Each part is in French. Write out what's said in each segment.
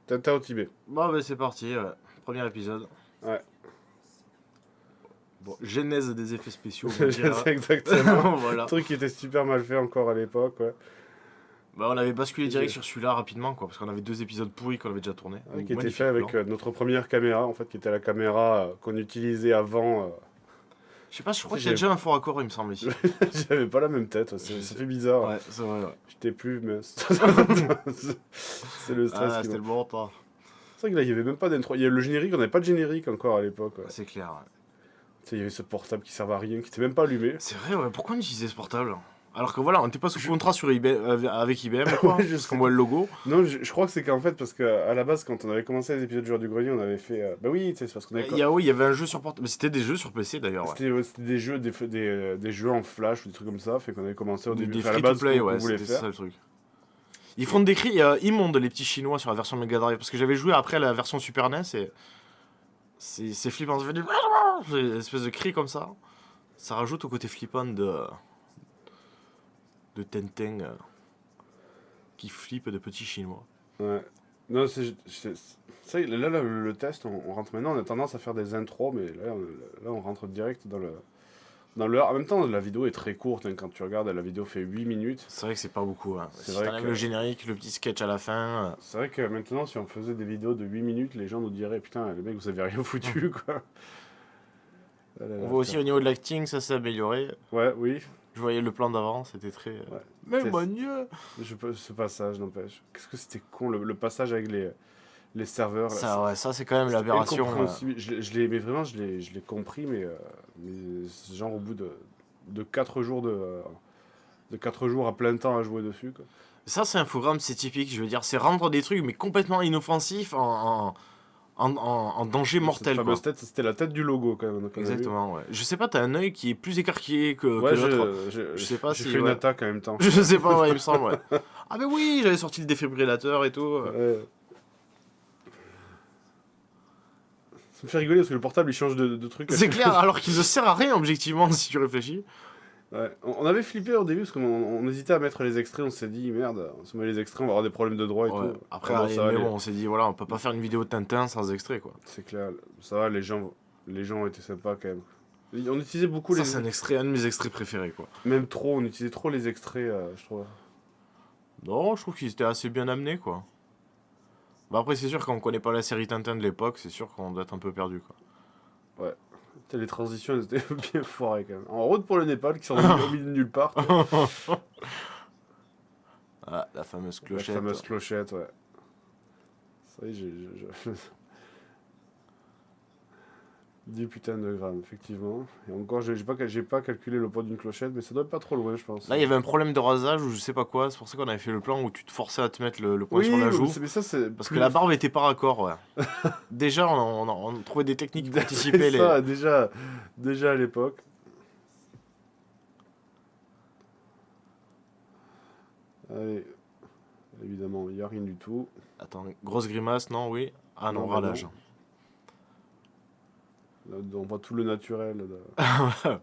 Tintin au Tibet. Bon, bah c'est parti, premier épisode. Ouais. Bon, genèse des effets spéciaux, on Je dirait. sais exactement. Voilà. Le truc qui était super mal fait encore à l'époque, ouais. Bah, on avait basculé direct Et- sur celui-là rapidement, quoi, parce qu'on avait 2 épisodes pourris qu'on avait déjà tournés. Ouais, Ou qui était magnifiques fait avec plans. notre première caméra, en fait, qui était la caméra qu'on utilisait avant. Je sais pas, je crois Tu qu'il y a sais, déjà un fort accord, il me semble, ici. J'avais pas la même tête, Je ça sais. fait bizarre. Ouais, c'est vrai, ouais. J'étais plus mince. C'est le stress Ah, qui c'était m'a. le bon temps. C'est vrai que là, il y avait même pas d'intro. Il y a le générique, on n'avait pas de générique encore à l'époque. Ouais. C'est clair, ouais. Tu sais, il y avait ce portable qui servait à rien, qui était même pas allumé. C'est vrai, ouais, pourquoi on utilisait ce portable? Alors que voilà, on n'était pas sous contrat sur avec IBM, quoi, Ouais, je parce sais qu'on voit le logo. Non, je crois que c'est qu'en fait, parce qu'à la base, quand on avait commencé les épisodes du Joueur du Grenier, on avait fait. Bah oui, tu sais, c'est parce qu'on avait. Oui, il y avait un jeu sur portable, mais c'était des jeux sur PC d'ailleurs, ouais. C'était des jeux, des jeux en flash ou des trucs comme ça, fait qu'on avait commencé au début. Des Enfin, à la base, free-to-play, qu'on ouais, voulait c'était faire. ça le truc. Ils font des cris immondes, les petits chinois, sur la version Mega Drive, parce que j'avais joué après la version Super NES et c'est flippant. Ça fait une espèce de cri comme ça. Ça rajoute au côté flippant de Tintin qui flippe de petits chinois. Ouais. Non, ça, là, le test, on rentre maintenant, on a tendance à faire des intros, mais là, on rentre direct dans le. En même temps, la vidéo est très courte, hein, quand tu regardes, la vidéo fait 8 minutes. C'est vrai que c'est pas beaucoup. Hein. C'est Si vrai t'enlèves que- le générique, le petit sketch à la fin. C'est vrai que maintenant, si on faisait des vidéos de 8 minutes, les gens nous diraient, putain, les mecs, vous avez rien foutu, quoi. Ah là là, On voit aussi putain. au niveau de l'acting, ça s'est amélioré. Ouais, oui. Je voyais le plan d'avant, c'était très. Ouais. Mais C'est- mon Dieu! Ce passage, n'empêche. Qu'est-ce que c'était con, le passage avec les serveurs. Là, Ça, ouais, ça c'est quand même c'était l'aberration. incompréhensible. Mais vraiment, je l'ai compris, mais c'est genre au bout de 4 jours de 4 jours à plein temps à jouer dessus, quoi. Ça, c'est Infogrames, c'est typique. Je veux dire, c'est rendre des trucs, mais complètement inoffensifs en danger mortel, Cette quoi. fameuse tête, c'était la tête du logo, quand même. qu'on a vu. Exactement, ouais. Je sais pas, t'as un œil qui est plus écarquillé que Ouais, l'autre. je Je sais pas j'ai si, fait une ouais. attaque en même temps. Je sais pas, ouais, il me semble, ouais. Ah, mais oui, j'avais sorti le défibrillateur et tout. Ouais. Ça me fait rigoler parce que le portable il change de truc. C'est clair, alors qu'il ne sert à rien, objectivement, si tu réfléchis. Ouais. On avait flippé au début parce qu'on hésitait à mettre les extraits, on s'est dit merde, on se met les extraits, on va avoir des problèmes de droit et Ouais. tout. Après, Ah bon, allez, ça va, mais bon, on s'est dit, voilà, on peut pas faire une vidéo de Tintin sans extrait, quoi. c'est clair, ça va, les gens ont été sympas quand même. On utilisait beaucoup Ça, les. c'est un de mes extraits préférés, quoi. Même trop, on utilisait trop les extraits, je trouve. Non, je trouve qu'ils étaient assez bien amenés, quoi. Bah après, c'est sûr, quand on connaît pas la série Tintin de l'époque, c'est sûr qu'on doit être un peu perdu, quoi. Ouais. Putain, les transitions elles étaient bien foirées quand même. En route pour le Népal qui sont au milieu de nulle part. tu vois. Ah, la fameuse La clochette. fameuse clochette, ouais. Ça y est, j'ai 10 putains de grammes, effectivement. Et encore, j'ai pas calculé le poids d'une clochette, mais ça doit être pas trop loin, je pense. Là, il y avait un problème de rasage ou je sais pas quoi. C'est pour ça qu'on avait fait le plan où tu te forçais à te mettre le poing sur la joue. mais ça, c'est. Parce que la barbe était pas raccord, ouais. Déjà, on trouvait des techniques pour anticiper C'est les. ça, déjà à l'époque. Allez. Évidemment, il n'y a rien du tout. Attends, grosse grimace, non, oui. Ah non, Non, bah ralage. non. Là, on voit tout le naturel. Là.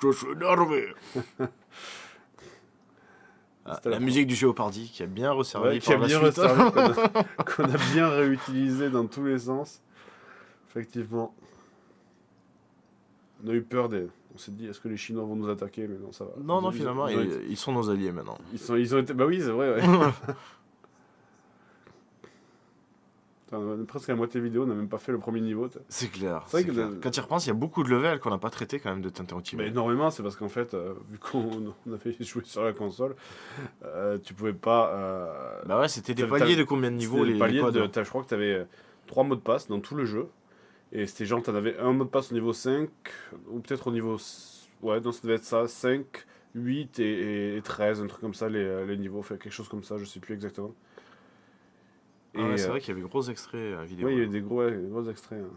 Je suis énervé. Ah, C'était la la musique du Géopardy qui a bien resservi Ouais, qui a par la bien suite. resservi, qu'on a bien réutilisé dans tous les sens. Effectivement. On a eu peur des. On s'est dit, est-ce que les Chinois vont nous attaquer? Mais non, ça va. Non, finalement, ils ont été- ils sont nos alliés maintenant. ils ont été. Bah oui, c'est vrai, ouais. Putain, on est presque à la moitié vidéo, on n'a même pas fait le premier niveau. C'est clair. C'est vrai c'est que clair. le- Quand tu y repenses, il y a beaucoup de levels qu'on n'a pas traités quand même de Tintin au Mais Tibet. énormément, c'est parce qu'en fait, vu on avait joué sur la console, tu pouvais pas. Bah ouais, c'était des T'avais- paliers de combien de niveaux C'était les paliers codes. je crois que tu avais 3 mots de passe dans tout le jeu. Et c'était genre, t'en avais un mot de passe au niveau 5, ou peut-être au niveau. Ouais, non, ça devait être ça, 5, 8 et 13, un truc comme ça, les niveaux, fait quelque chose comme ça, je sais plus exactement. Ah ouais, c'est euh, vrai qu'il y avait gros extraits vidéo. Ouais, il y a eu des gros extraits. Hein.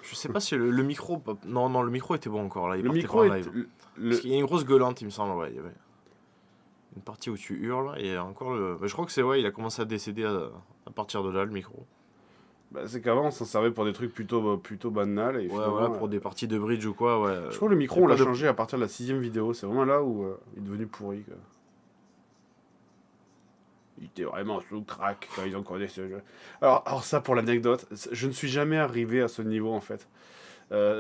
Je sais pas si le micro. Non, le micro était bon encore là. Il Le partait micro pas en est. live. Parce qu'il y a une grosse gueulante, il me semble. Ouais, il y avait une partie où tu hurles et encore le. Bah, je crois que c'est ouais, il a commencé à décéder à partir de là, le micro. Bah, c'est qu'avant, on s'en servait pour des trucs plutôt banals. Et Ouais, finalement, voilà, pour des parties de bridge ou quoi, ouais. Je crois que le micro, y a on l'a pas de- changé à partir de la 6ème vidéo. C'est vraiment là où il est devenu pourri. Quoi. ils étaient vraiment sous crack quand ils ont codé ce jeu. Alors ça, pour l'anecdote, je ne suis jamais arrivé à ce niveau en fait.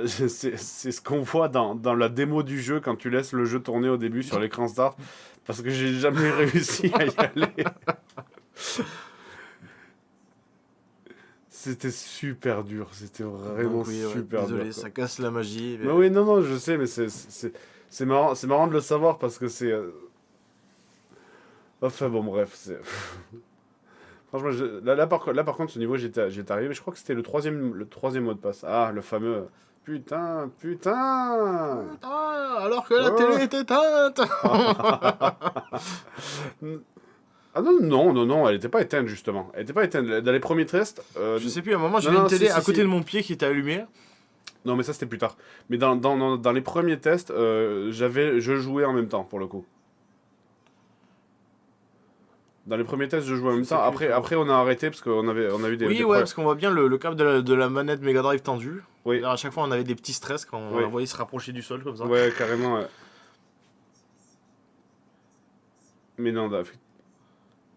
C'est ce qu'on voit dans la démo du jeu quand tu laisses le jeu tourner au début sur l'écran start, parce que j'ai jamais réussi à y aller. C'était super dur, c'était vraiment Donc oui, ouais, super désolé, dur. Quoi. ça casse la magie. Mais... Mais oui, non, non, je sais, mais c'est marrant de le savoir parce que c'est. Enfin bon, bref, c'est. Franchement, là, par contre, ce niveau, j'étais arrivé, mais je crois que c'était le troisième mot de passe. Ah, le fameux. Putain, putain! Ah, alors que la Oh. télé est éteinte. Ah non, non, non, non, elle était pas éteinte justement. Elle était pas éteinte. Dans les premiers tests. Je sais plus, à un moment, non, j'avais une non, télé si, à si, côté si. de mon pied qui était allumée. Non, mais ça c'était plus tard. Mais dans les premiers tests, je jouais en même temps pour le coup. Dans les premiers tests, je jouais en même sais temps. plus, Après, on a arrêté parce on a eu des Oui, ouais, problèmes. parce qu'on voit bien le câble de la manette Mega Drive tendu. Oui, D'ailleurs, à chaque fois, on avait des petits stress quand on Oui. la voyait se rapprocher du sol comme ça. ouais, carrément. Ouais. Mais non,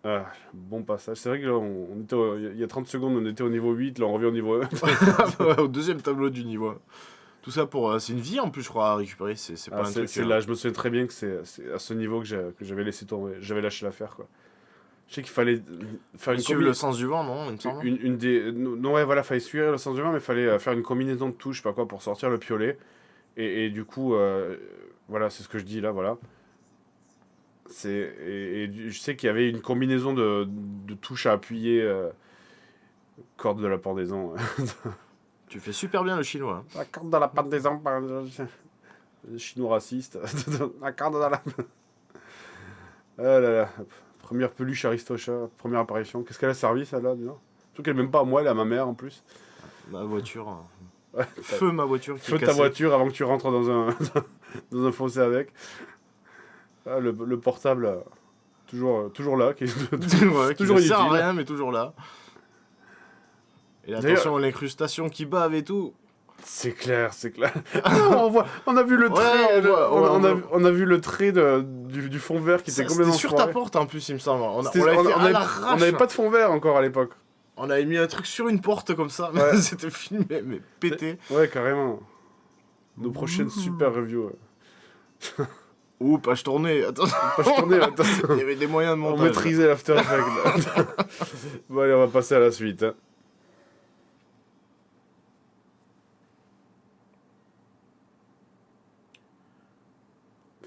ah, bon passage. C'est vrai que là, on était il y a 30 secondes, on était au niveau 8, là on revient au niveau 1. Ouais, au deuxième tableau du niveau. Tout ça pour. C'est une vie en plus, je crois, à récupérer. C'est pas Ah, un truc. c'est là, je me souviens très bien que c'est à ce niveau que j'avais laissé tomber. J'avais lâché l'affaire, quoi. Je sais qu'il fallait faire une Suivre le sens du vent, non, il me semble. une des non ouais voilà, fallait suivre le sens du vent, mais fallait faire une combinaison de touches, je sais pas quoi, pour sortir le piolet. Et du coup, voilà, c'est ce que je dis là, voilà. Je sais qu'il y avait une combinaison de touches à appuyer, corde de la pendaison. Tu fais super bien le chinois. La corde de la pendaison, chinois raciste. La corde de la. Oh là là. Première peluche Aristocha, première apparition. Qu'est-ce qu'elle a servi, celle-là, dis donc. Surtout qu'elle est même pas à moi, elle est à ma mère en plus. Ma voiture. Ouais, Feu ma voiture qui feu est ta cassée. voiture avant que tu rentres dans un fossé avec. Ah, le portable, toujours là. Ouais, qui toujours ne sert à inutile. rien, mais toujours là. Et attention, l'incrustation qui bave et tout. C'est clair, c'est clair. Non, on a vu le Ouais, trait, on a vu le trait du fond vert qui était complètement C'était sur foiré. ta porte en plus, il me semble. On C'était- l'avait fait on à avait- l'arrache. on n'avait pas de fond vert encore à l'époque. On avait mis un truc sur une porte comme ça. Ouais. C'était filmé, mais pété. Ouais, carrément. Nos prochaines super reviews. Ouais. Ouh, page tournée. Attends, Pas je tournais, attention. il y avait des moyens de On montage. maîtrisait l'After Effects. Bon, allez, on va passer à la suite. Hein.